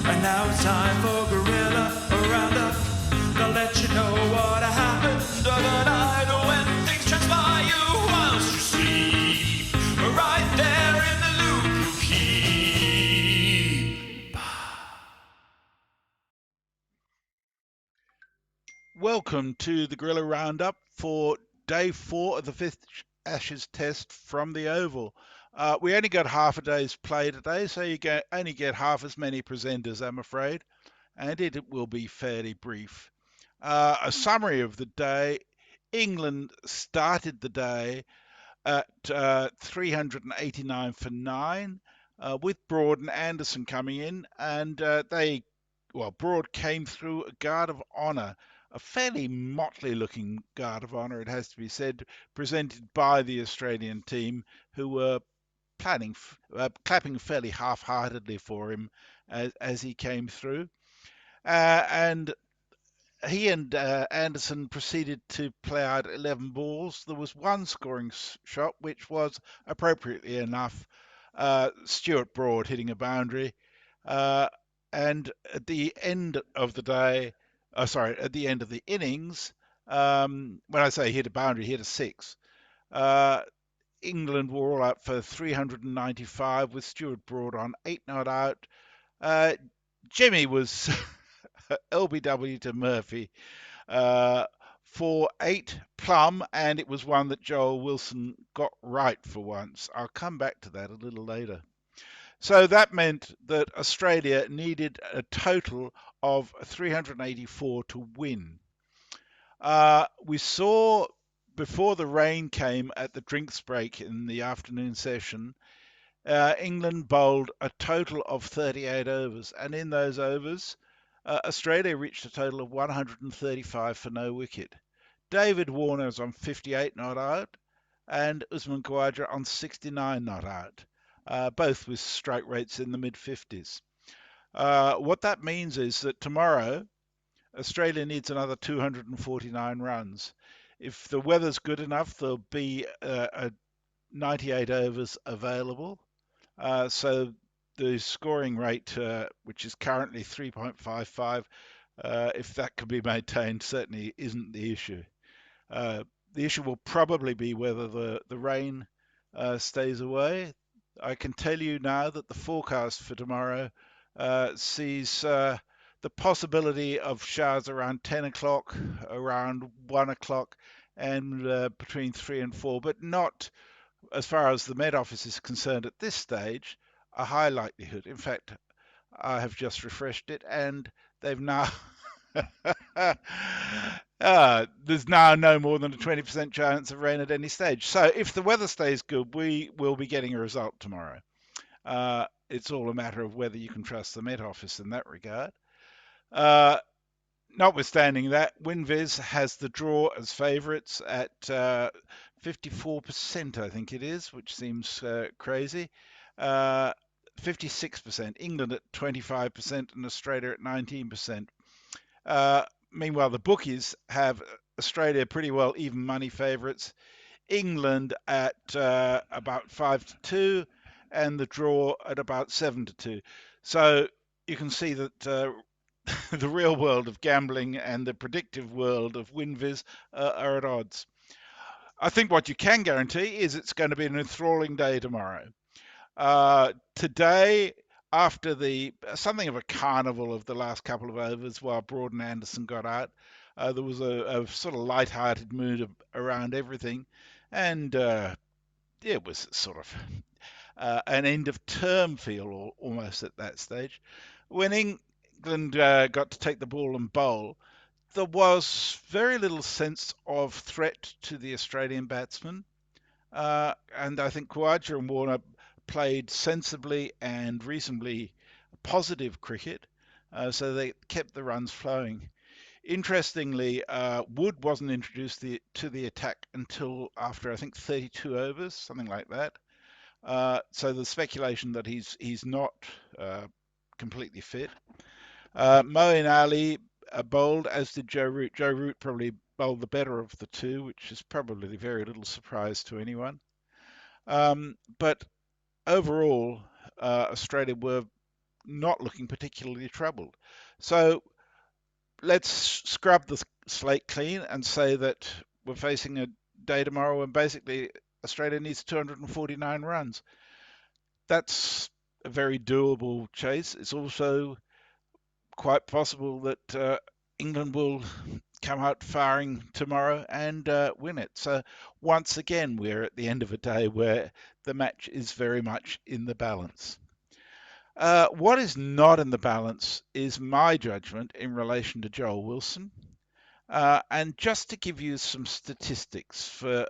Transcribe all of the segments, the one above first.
And now it's time for Guerilla Roundup. They'll let you know what happened overnight when things transpire you whilst you sleep. Right there in the loop you keep. Welcome to the Guerilla Roundup for day 4 of the 5th Ashes test from the Oval. We only got half a day's play today, so you only get half as many presenters, I'm afraid, and it will be fairly brief. A summary of the day. England started the day at 389 for 9, with Broad and Anderson coming in, and Broad came through a guard of honour, a fairly motley looking guard of honour, it has to be said, presented by the Australian team, who were clapping fairly half-heartedly for him as he came through. And he and Anderson proceeded to play out 11 balls. There was one scoring shot, which was appropriately enough Stuart Broad hitting a boundary. And at the end of the day, at the end of the innings, when I say hit a boundary, hit a six. England were all up for 395 with Stuart Broad on 8 not out. Jimmy was LBW to Murphy for 8 plum, and it was one that Joel Wilson got right for once. I'll come back to that a little later. So that meant that Australia needed a total of 384 to win. We saw before the rain came at the drinks break in the afternoon session, England bowled a total of 38 overs, and in those overs, Australia reached a total of 135 for no wicket. David Warner was on 58 not out, and Usman Khawaja on 69 not out, both with strike rates in the mid-50s. What that means is that tomorrow, Australia needs another 249 runs. If the weather's good enough, there'll be 98 overs available. So the scoring rate, which is currently 3.55, if that can be maintained, certainly isn't the issue. The issue will probably be whether the rain stays away. I can tell you now that the forecast for tomorrow sees the possibility of showers around 10 o'clock, around 1 o'clock, and between 3 and 4, but not, as far as the Met Office is concerned at this stage, a high likelihood. In fact, I have just refreshed it, and they've now there's now no more than a 20% chance of rain at any stage. So if the weather stays good, we will be getting a result tomorrow. It's all a matter of whether you can trust the Met Office in that regard. Notwithstanding that, WinViz has the draw as favourites at 54%, I think it is, which seems crazy. 56%, England at 25%, and Australia at 19%. Meanwhile, the bookies have Australia pretty well even money favourites, England at about 5-2, and the draw at about 7-2. So you can see that the real world of gambling and the predictive world of WinViz are at odds. I think what you can guarantee is it's going to be an enthralling day tomorrow. Today, after something of a carnival of the last couple of overs while Broad and Anderson got out, there was a sort of light-hearted mood around everything, and it was sort of an end-of-term feel almost at that stage. When England got to take the ball and bowl, there was very little sense of threat to the Australian batsmen, and I think Khawaja and Warner played sensibly and reasonably positive cricket, so they kept the runs flowing. Interestingly, Wood wasn't introduced to the attack until after, I think, 32 overs, something like that. So the speculation that he's not completely fit. Moeen Ali bowled, as did Joe Root. Joe Root probably bowled the better of the two, which is probably very little surprise to anyone. But overall, Australia were not looking particularly troubled. So let's scrub the slate clean and say that we're facing a day tomorrow when basically Australia needs 249 runs. That's a very doable chase. It's also quite possible that England will come out firing tomorrow and win it. So once again, we're at the end of a day where the match is very much in the balance. What is not in the balance is my judgment in relation to Joel Wilson. And just to give you some statistics for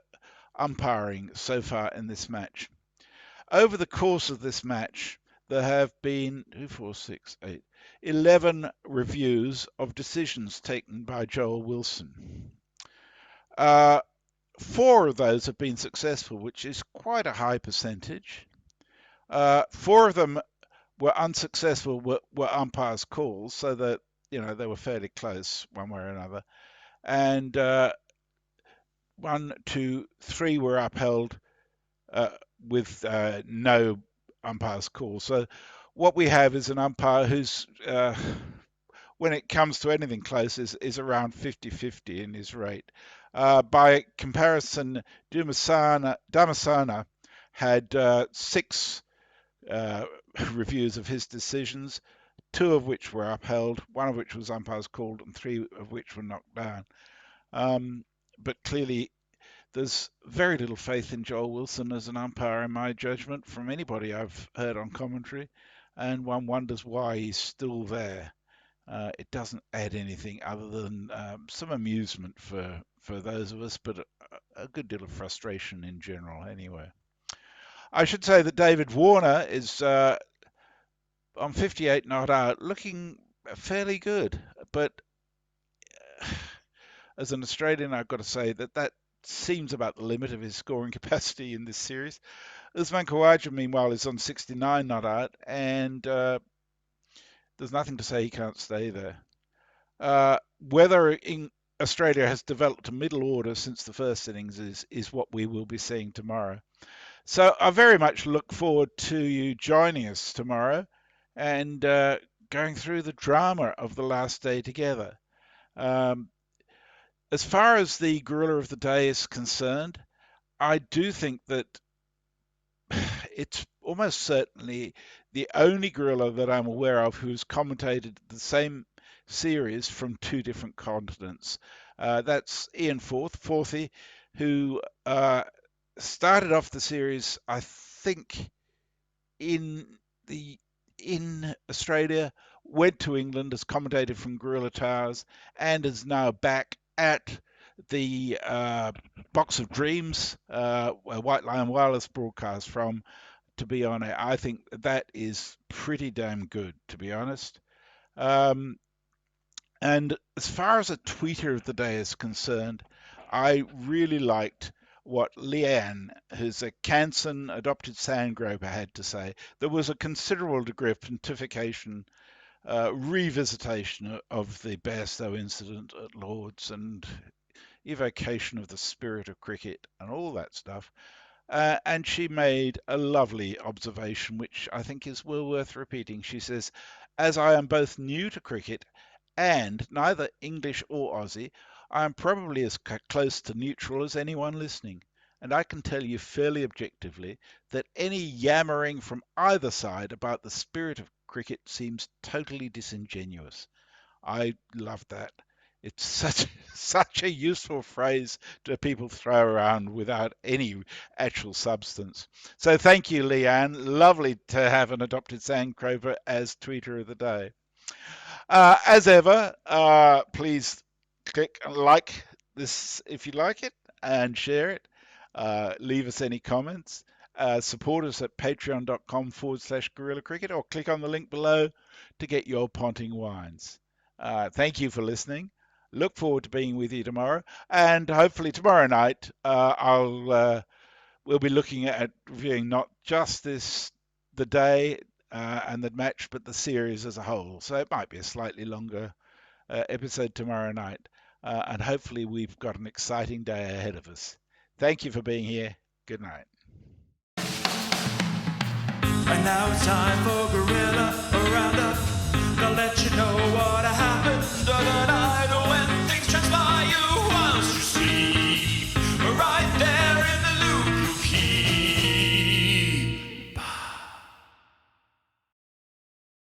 umpiring so far in this match. Over the course of this match, there have been 2, 4, 6, 8, 11 reviews of decisions taken by Joel Wilson. 4 of those have been successful, which is quite a high percentage. 4 of them were unsuccessful, were umpires' calls, so that they were fairly close one way or another. And 1, 2, 3 were upheld with no umpire's call. So what we have is an umpire who's, when it comes to anything close, is around 50-50 in his rate. By comparison, Damasana had 6 reviews of his decisions, 2 of which were upheld, 1 of which was umpires called, and 3 of which were knocked down. But clearly, there's very little faith in Joel Wilson as an umpire, in my judgment, from anybody I've heard on commentary, and one wonders why he's still there. It doesn't add anything other than some amusement for those of us, but a good deal of frustration in general anyway. I should say that David Warner is on 58 not out, looking fairly good, but as an Australian, I've got to say that seems about the limit of his scoring capacity in this series. Usman Khawaja, meanwhile, is on 69 not out, and there's nothing to say he can't stay there. Whether Australia has developed a middle order since the first innings is what we will be seeing tomorrow. So I very much look forward to you joining us tomorrow and going through the drama of the last day together. As far as the Guerilla of the Day is concerned, I do think that it's almost certainly the only Guerilla that I'm aware of who's commentated the same series from 2 different continents. That's Ian Forthy, who started off the series, I think, in Australia, went to England, has commentated from Guerilla Towers, and is now back at the Box of Dreams, where White Lion Wireless broadcast from, to be on it. I think that is pretty damn good, to be honest. And as far as a tweeter of the day is concerned, I really liked what Leanne, who's a Canson adopted sandgroper, had to say. There was a considerable degree of pontification, revisitation of the Bairstow incident at Lord's and evocation of the spirit of cricket and all that stuff. And she made a lovely observation, which I think is well worth repeating. She says, as I am both new to cricket and neither English or Aussie, I am probably as close to neutral as anyone listening. And I can tell you fairly objectively that any yammering from either side about the spirit of cricket seems totally disingenuous. I love that. It's such a useful phrase to people throw around without any actual substance. So thank you, Leanne. Lovely to have an adopted sandcrover as tweeter of the day. As ever, please click and like this if you like it and share it. Leave us any comments. Support us at patreon.com/Guerilla Cricket or click on the link below to get your Ponting wines. Thank you for listening. Look forward to being with you tomorrow, and hopefully tomorrow night we'll be looking at reviewing not just the day and the match, but the series as a whole. So it might be a slightly longer episode tomorrow night, and hopefully we've got an exciting day ahead of us. Thank you for being here. Good night. And now it's time for Guerilla.